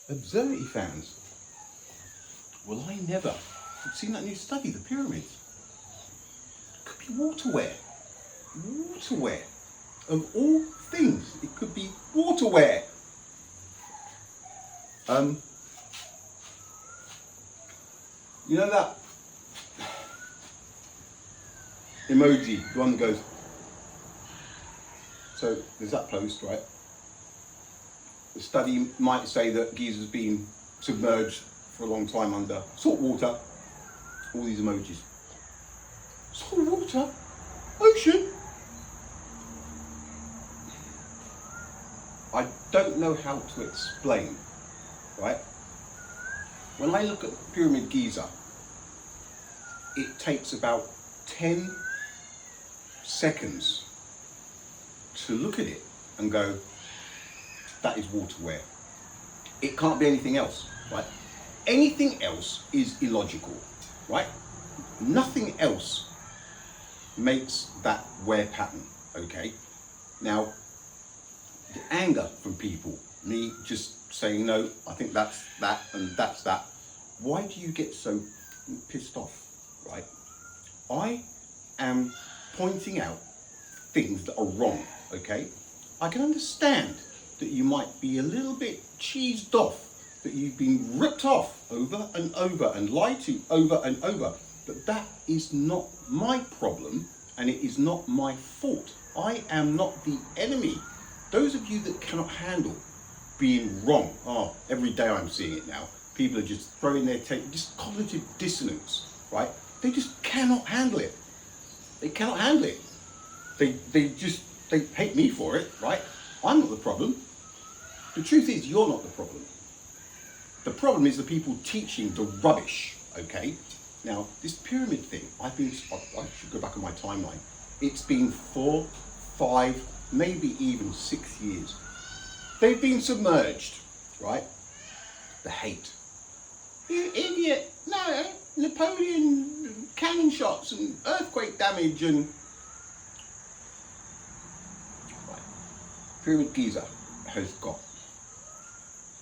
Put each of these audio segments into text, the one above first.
Observatory fans. Well, I never. I've seen that new study, the pyramids. Could be waterware. Waterware. Of all things, it could be waterware. You know that emoji, the one that goes. So there's that post, right? The study might say that Giza's been submerged for a long time under salt water. All these emojis. Salt water? Ocean? I don't know how to explain, right? When I look at Pyramid Giza, it takes about 10 seconds to look at it and go, that is waterware. It can't be anything else, right? Anything else is illogical, right? Nothing else makes that wear pattern, okay? Now, the anger from people, me just saying, no, I think that's that and that's that. Why do you get so pissed off, right? I am pointing out things that are wrong, okay? I can understand that you might be a little bit cheesed off, that you've been ripped off over and over and lied to over and over, but that is not my problem and it is not my fault. I am not the enemy. Those of you that cannot handle being wrong, every day I'm seeing it now. People are just throwing their just cognitive dissonance, right? They just cannot handle it. They cannot handle it. They hate me for it, right? I'm not the problem. The truth is, you're not the problem. The problem is the people teaching the rubbish, okay? Now, this pyramid thing, I should go back on my timeline. It's been 4, 5, maybe even 6 years. They've been submerged, right? The hate. You idiot! No, Napoleon cannon shots and earthquake damage and... Right. Pyramid Giza has got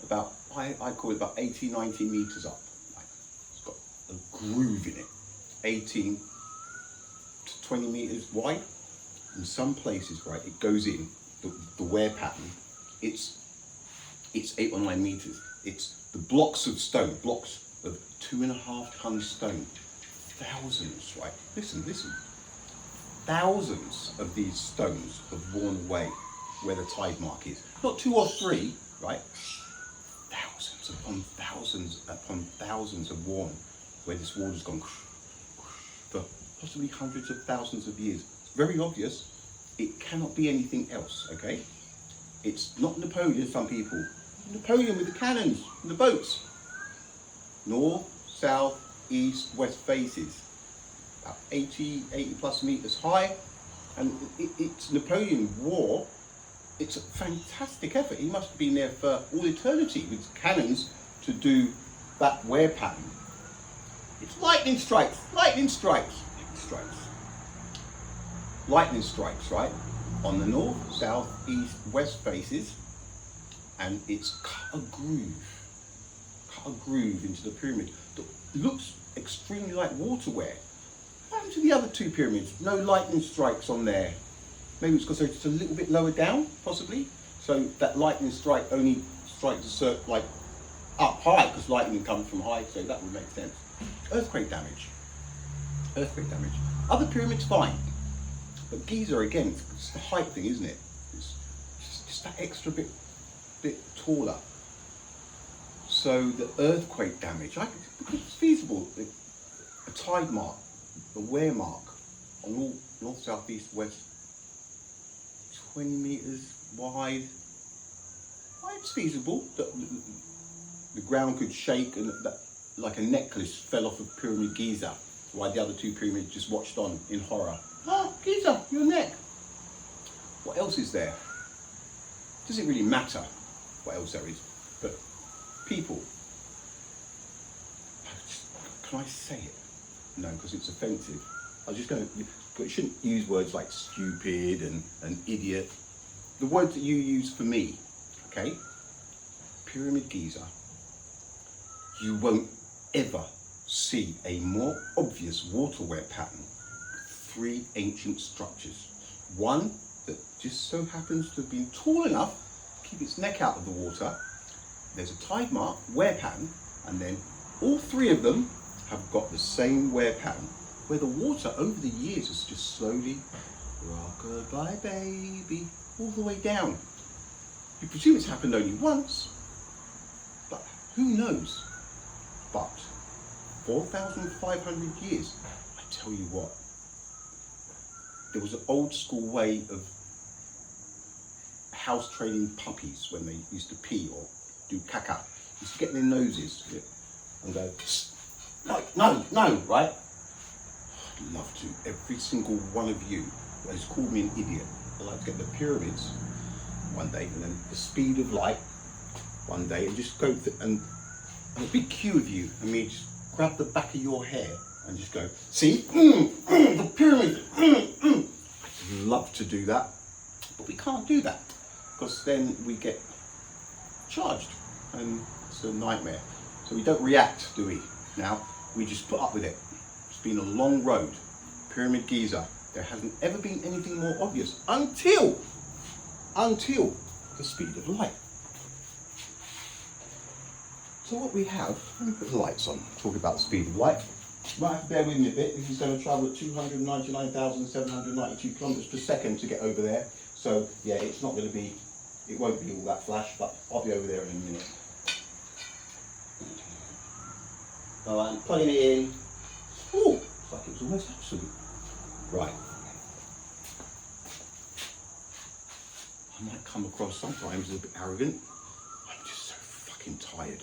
about, I call it about 80, 90 meters up. Right. It's got a groove in it. 18 to 20 meters wide. In some places, right, it goes in, the wear pattern, it's 8 or 9 meters. It's the blocks of stone, blocks of 2.5 ton stone. Thousands, right? Listen. Thousands of these stones have worn away where the tide mark is. Not 2 or 3, right? Thousands upon thousands have worn where this water's gone for possibly hundreds of thousands of years. It's very obvious. It cannot be anything else, okay? It's not Napoleon, some people. Napoleon with the cannons and the boats. North, south, east, west faces. About 80 plus meters high. And it's Napoleon War. It's a fantastic effort. He must have been there for all eternity with cannons to do that wear pattern. It's lightning strikes, lightning strikes. Lightning strikes, right? On the north, south, east, west faces. And it's cut a groove into the pyramid that looks extremely like waterware. What happened to the other 2 pyramids? No lightning strikes on there. Maybe it's because it's a little bit lower down, possibly. So that lightning strike only strikes like up high, because lightning comes from high, so that would make sense. Earthquake damage. Other pyramids, fine. But Giza, again, it's the height thing, isn't it? It's just that extra bit taller. So the earthquake damage, because it's feasible. A tide mark, a wear mark on all north, south, east, west, 20 meters wide. It's feasible that the ground could shake and that, like a necklace, fell off of Pyramid Giza, while the other 2 pyramids just watched on in horror. Giza, your neck. What else is there? Doesn't really matter what else there is, but people. Can I say it? No, because it's offensive. I was just going to, but you shouldn't use words like stupid and idiot. The words that you use for me, okay? Pyramid Giza you won't ever see a more obvious water wear pattern with three ancient structures. One that just so happens to have been tall enough to keep its neck out of the water. There's a tide mark wear pattern, and then all three of them have got the same wear pattern, where the water over the years has just slowly rock-a-bye baby all the way down. You presume it's happened only once, but who knows? But 4,500 years, I tell you what, there was an old school way of house training puppies when they used to pee or do caca. Used to get in their noses and go, no, right? I'd love to. Every single one of you has called me an idiot. I'd like to get the pyramids one day, and then the speed of light one day, and just go and a big queue of you, and me just grab the back of your hair and just go, see, the pyramid. I'd love to do that, but we can't do that because then we get charged, and it's a nightmare. So we don't react, do we? Now we just put up with it. It's been a long road. Pyramid Giza. There hasn't ever been anything more obvious until the speed of light. So what we have, let me put the lights on, talk about the speed of light. You might have to bear with me a bit. This is going to travel at 299,792 kilometers per second to get over there. So yeah, it's not going to be, it won't be all that flash, but I'll be over there in a minute. Oh, I'm plugging it in. Oh, it's like it was almost absolute. Right. I might come across sometimes as a bit arrogant. I'm just so fucking tired.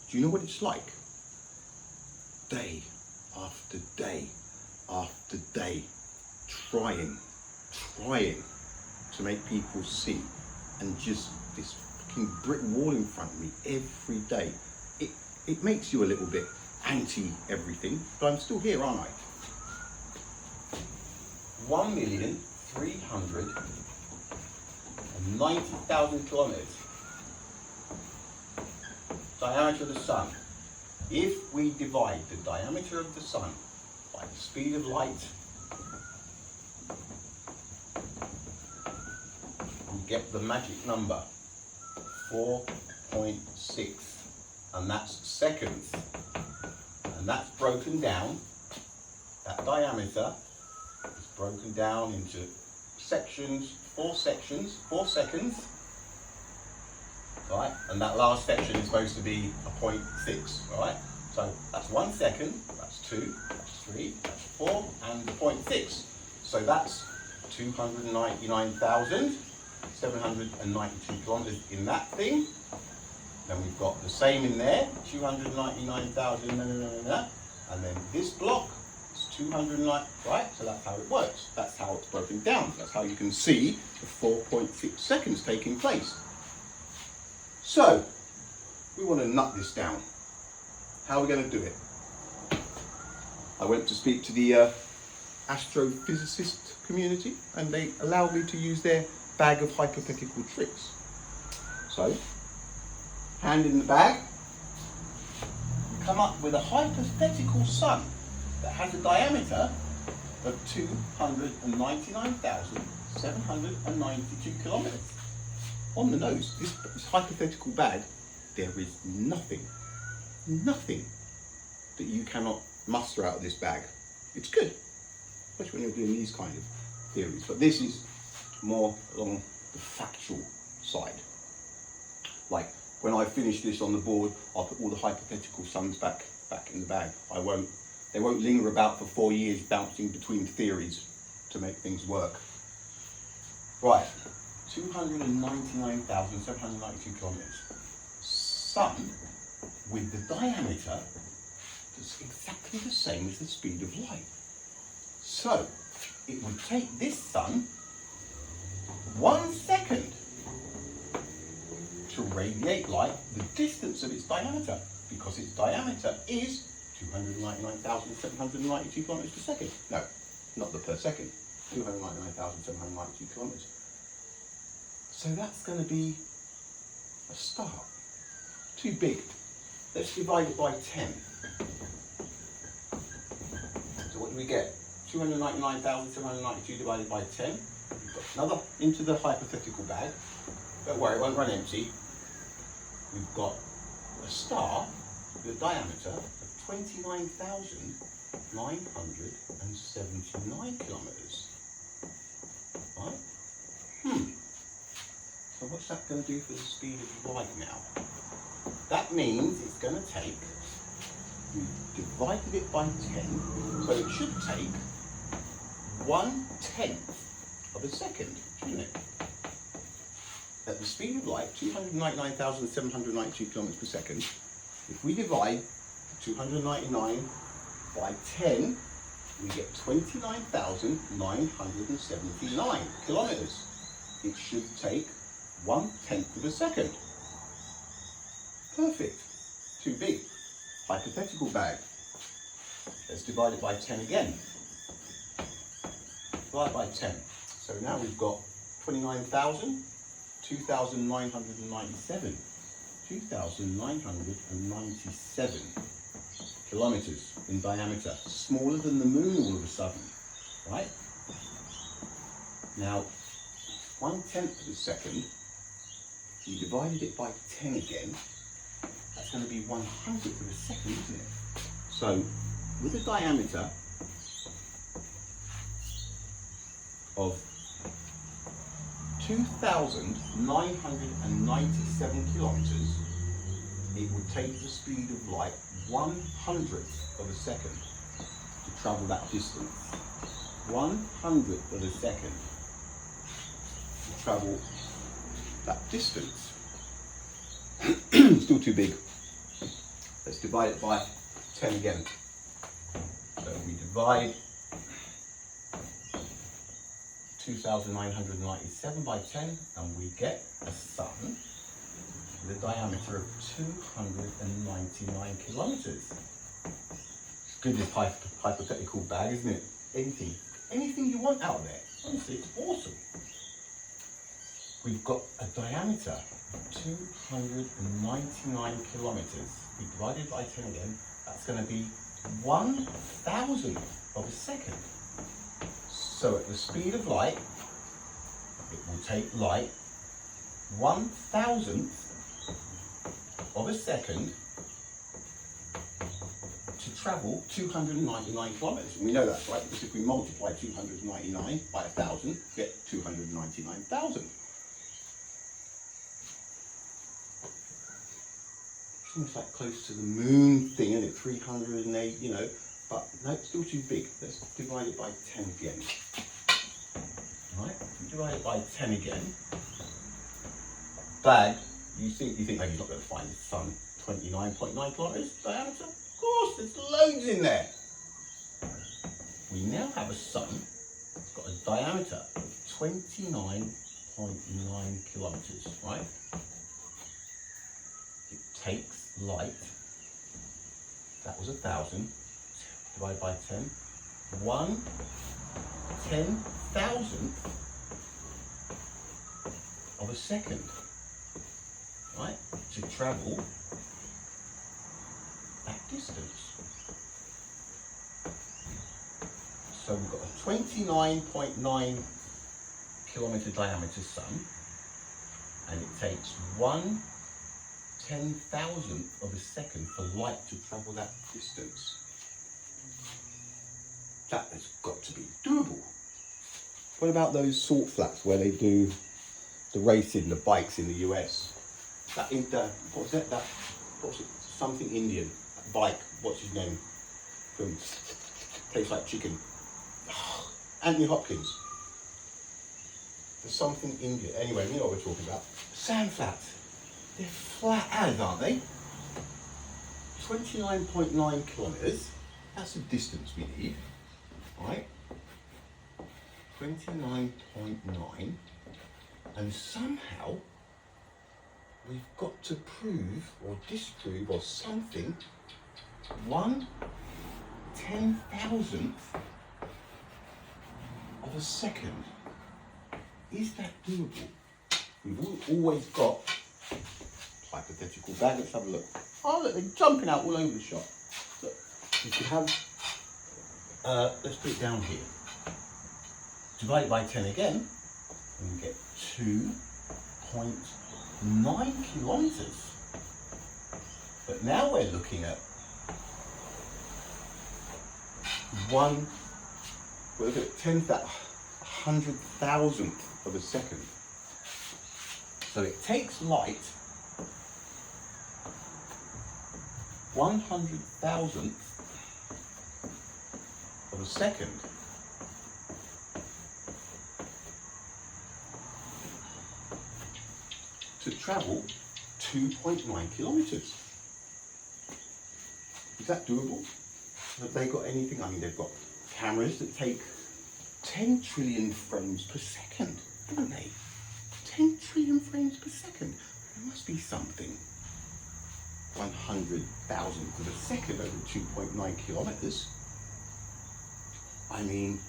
Do you know what it's like? Day after day after day, trying to make people see, and just this fucking brick wall in front of me every day. It makes you a little bit anti everything, but I'm still here, aren't I? 1,390,000 kilometers. Diameter of the sun. If we divide the diameter of the sun by the speed of light, we get the magic number 4.6, and that's seconds. And that's broken down, that diameter is broken down into sections, 4 seconds, right? And that last section is supposed to be a 0.6, right? So that's 1 second, that's 2, that's 3, that's 4, and 0.6. So that's 299,792 kilometers in that thing. Then we've got the same in there, 299,000, and then this block is 209, right? So that's how it works. That's how it's broken down. That's how you can see the 4.6 seconds taking place. So, we want to nut this down. How are we going to do it? I went to speak to the astrophysicist community, and they allowed me to use their bag of hypothetical tricks. So, hand in the bag, come up with a hypothetical sun that has a diameter of 299,792 kilometers. On the nose, this hypothetical bag, there is nothing that you cannot muster out of this bag. It's good, especially when you're doing these kind of theories. But this is more along the factual side. Like, when I finish this on the board, I'll put all the hypothetical suns back in the bag. They won't linger about for 4 years bouncing between theories to make things work. Right, 299,792 kilometers. Sun with the diameter that's exactly the same as the speed of light. So, it would take this sun 1 second to radiate light the distance of its diameter, because its diameter is 299,792 kilometers per second. No, not the per second, 299,792 kilometers. So that's going to be a start. Too big. Let's divide it by 10. So what do we get? 299,792 divided by 10. We've got another into the hypothetical bag. Don't worry, it won't run empty. We've got a star with a diameter of 29,979 kilometres. Right? So what's that going to do for the speed of light now? That means it's going to take, we divided it by 10, so it should take 1/10 of a second, shouldn't it? At the speed of light, 299,792 kilometers per second, if we divide 299 by 10, we get 29,979 kilometers. It should take 1/10 of a second. Perfect. Too big. Hypothetical bag. Let's divide it by 10 again. Divide by 10. So now we've got 29,000, 2,997. 2,997 kilometers in diameter. Smaller than the moon all of a sudden. Right? Now, 1/10 of a second, we divided it by 10 again. That's going to be 1/100th of a second, isn't it? So, with a diameter of 2,997 kilometers, it would take the speed of light 1/100th of a second to travel that distance. 1/100th of a second to travel that distance. Still too big. Let's divide it by 10 again. So we divide 2,997 by 10 and we get a sun with a diameter of 299 kilometers. It's good, this hypothetical bag, isn't it? Anything you want out there. Honestly, it's awesome. We've got a diameter of 299 kilometers. We divided by 10 again, that's going to be 1/1000th of a second. So at the speed of light, it will take light 1/1000th of a second to travel 299 kilometers. And we know that's right, because if we multiply 299 by 1,000, we get 299,000. It's almost like close to the moon thing, isn't it? 308, you know, but no, it's still too big. Let's divide it by 10 again. Right, divide it by 10 again. Bag, you think maybe you're not going to find the sun 29.9 kilometers diameter? Of course, there's loads in there. We now have a sun that's got a diameter of 29.9 kilometers, right? It takes light, that was 1,000, divided by 10, 1/10,000th of a second, right, to travel that distance. So we've got a 29.9 kilometer diameter sun, and it takes 1/10,000th of a second for light to travel that distance. That has got to be doable. What about those salt flats where they do the racing, the bikes in the US? That in the, what's that? What's it? Something Indian bike. What's his name? From Tastes Like Chicken. Anthony Hopkins. The something Indian. Anyway, you know what we're talking about. Sand flats. They're flat as, aren't they? 29.9 kilometers. That's the distance we need. Right? 29.9. And somehow we've got to prove or disprove or something 1/10,000th of a second. Is that doable? We've always got hypothetical bag. Let's have a look. Oh look, they're jumping out all over the shop. So you could have, let's put it down here. Divide it by 10 again, and we get 2.9 kilometres. But now we're looking at we're looking at 100,000th of a second. So it takes light 100,000th of a second to travel 2.9 kilometres. Is that doable? Have they got anything? I mean, they've got cameras that take 10 trillion frames per second, haven't they? 10 trillion frames per second. There must be something. 100,000th of a second over 2.9 kilometres. I mean,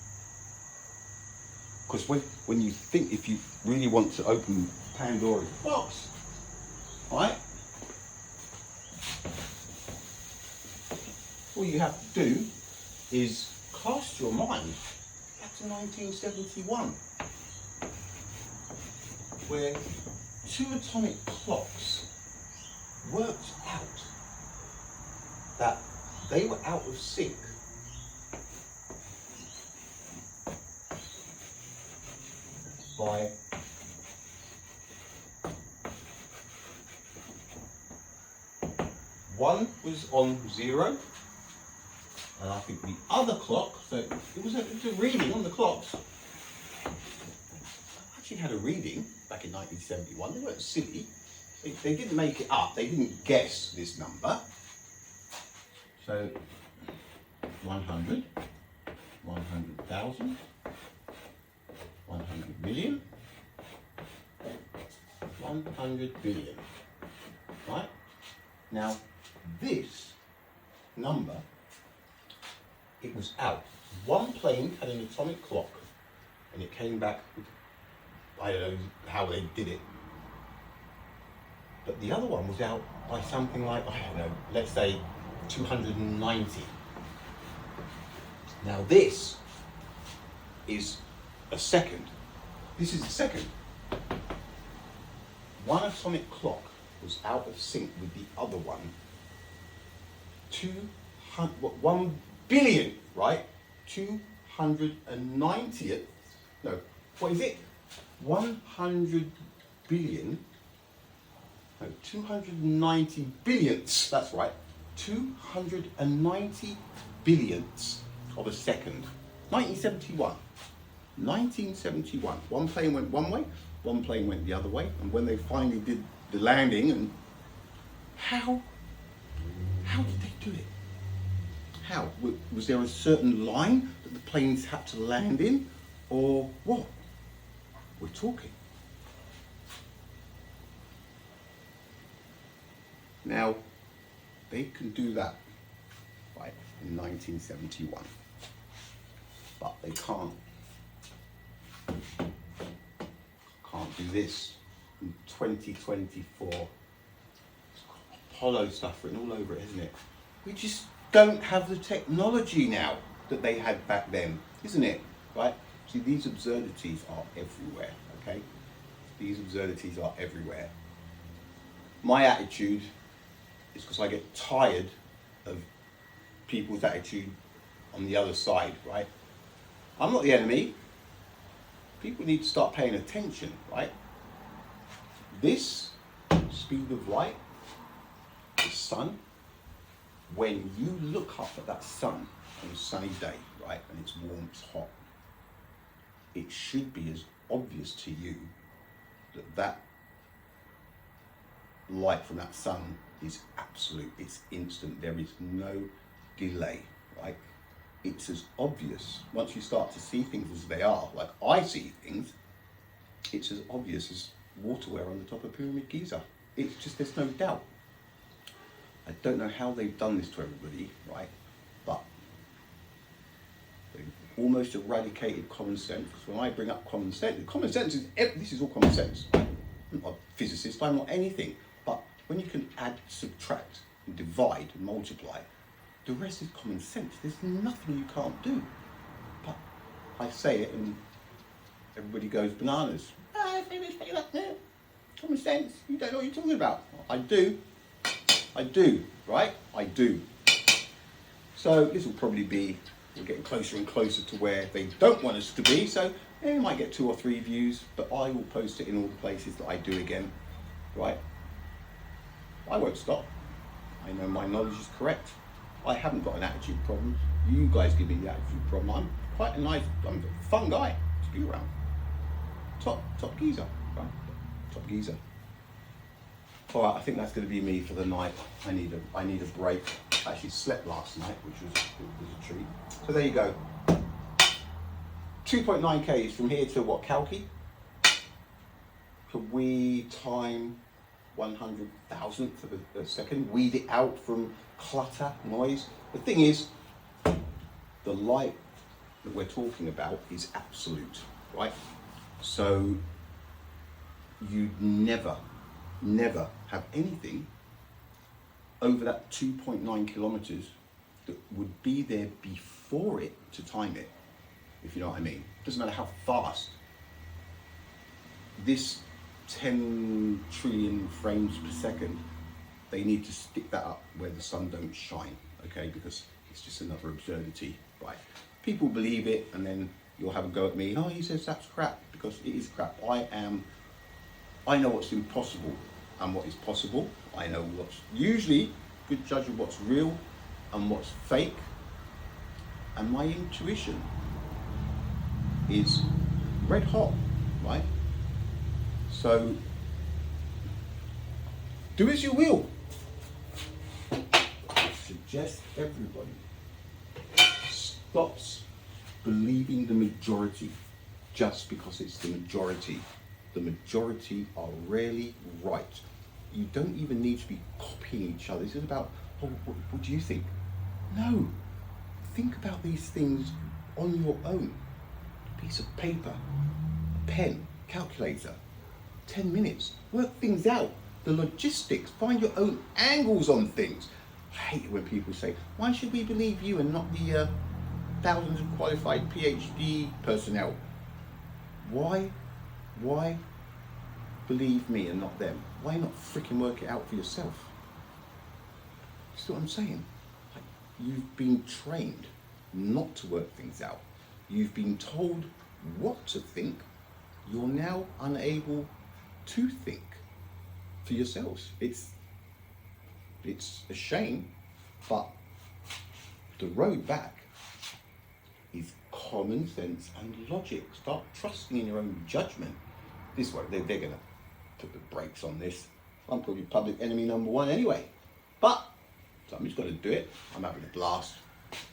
because when you think, if you really want to open Pandora's box, right? All you have to do is cast your mind back to 1971, where two atomic clocks worked out that they were out of sync by one was on 0, and I think the other clock, so it was a reading on the clocks. I actually had a reading back in 1971. They weren't silly. They didn't make it up. They didn't guess this number. So 100, 100,000, 100 million, 100 billion. Right? Now, this number, it was out. One plane had an atomic clock, and it came back with, I don't know how they did it, but the other one was out by something like, I don't know, let's say 290. Now this is a second. This is a second. One atomic clock was out of sync with the other one. 1 billion, right? 290th, no, what is it? 100 billion, no, 290 billionths, that's right. 290 billionths of a second. 1971. 1971. One plane went one way, one plane went the other way, and when they finally did the landing, and how did they do it? How? Was there a certain line that the planes had to land in, or what? We're talking. Now, they can do that, right, in 1971, but they can't do this in 2024. It's got Apollo stuff written all over it, isn't it? We just don't have the technology now that they had back then, isn't it? Right? See, these absurdities are everywhere, okay? These absurdities are everywhere. My attitude is because I get tired of people's attitude on the other side, right? I'm not the enemy. People need to start paying attention, right? This speed of light, the sun, when you look up at that sun on a sunny day, right, and it's warm, it's hot, it should be as obvious to you that that light from that sun is absolute, it's instant, there is no delay, right? It's as obvious, once you start to see things as they are, like I see things, it's as obvious as waterware on the top of Pyramid Giza. It's just, there's no doubt. I don't know how they've done this to everybody, right? But they've almost eradicated common sense. When I bring up common sense is, this is all common sense. I'm not a physicist, I'm not anything. But when you can add, subtract, divide and multiply. The rest is common sense. There's nothing you can't do. But I say it and everybody goes bananas. Common sense. You don't know what you're talking about. I do, right? I do. So this will probably be, we're getting closer and closer to where they don't want us to be. So we might get 2 or 3 views, but I will post it in all the places that I do again, right? I won't stop. I know my knowledge is correct. I haven't got an attitude problem. You guys give me the attitude problem. I'm quite I'm a fun guy to be around. Top geezer, right? Top geezer. All right, I think that's going to be me for the night. I need a break. I actually slept last night, which was a treat. So there you go. 2.9 Ks from here to what, Kalki? Could we time 100,000th of a second, weed it out from clutter, noise? The thing is, the light that we're talking about is absolute, right? So you'd never have anything over that 2.9 kilometers that would be there before it to time it, if you know what I mean. Doesn't matter how fast. This 10 trillion frames per second, they need to stick that up where the sun don't shine, okay? Because it's just another absurdity, right? People believe it, and then you'll have a go at me. Oh, he says that's crap, because it is crap. I know what's impossible and what is possible. I know what's usually good judge of what's real and what's fake. And my intuition is red hot, right? So do as you will. I suggest everybody stops believing the majority just because it's the majority. The majority are rarely right. You don't even need to be copying each other. This is about, oh, what do you think? No. Think about these things on your own. A piece of paper, a pen, calculator, 10 minutes. Work things out. The logistics. Find your own angles on things. I hate it when people say, why should we believe you and not the thousands of qualified PhD personnel? Why believe me and not them? Why not freaking work it out for yourself? You see what I'm saying? Like, you've been trained not to work things out. You've been told what to think. You're now unable to think for yourselves. It's a shame, but the road back is common sense and logic. Start trusting in your own judgment. This way, they're going to put the brakes on this. I'm probably public enemy number 1 anyway. But somebody's got to do it. I'm having a blast.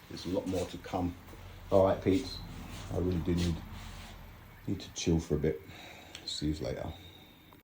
There's a lot more to come. All right, Pete. I really do need to chill for a bit. See you later.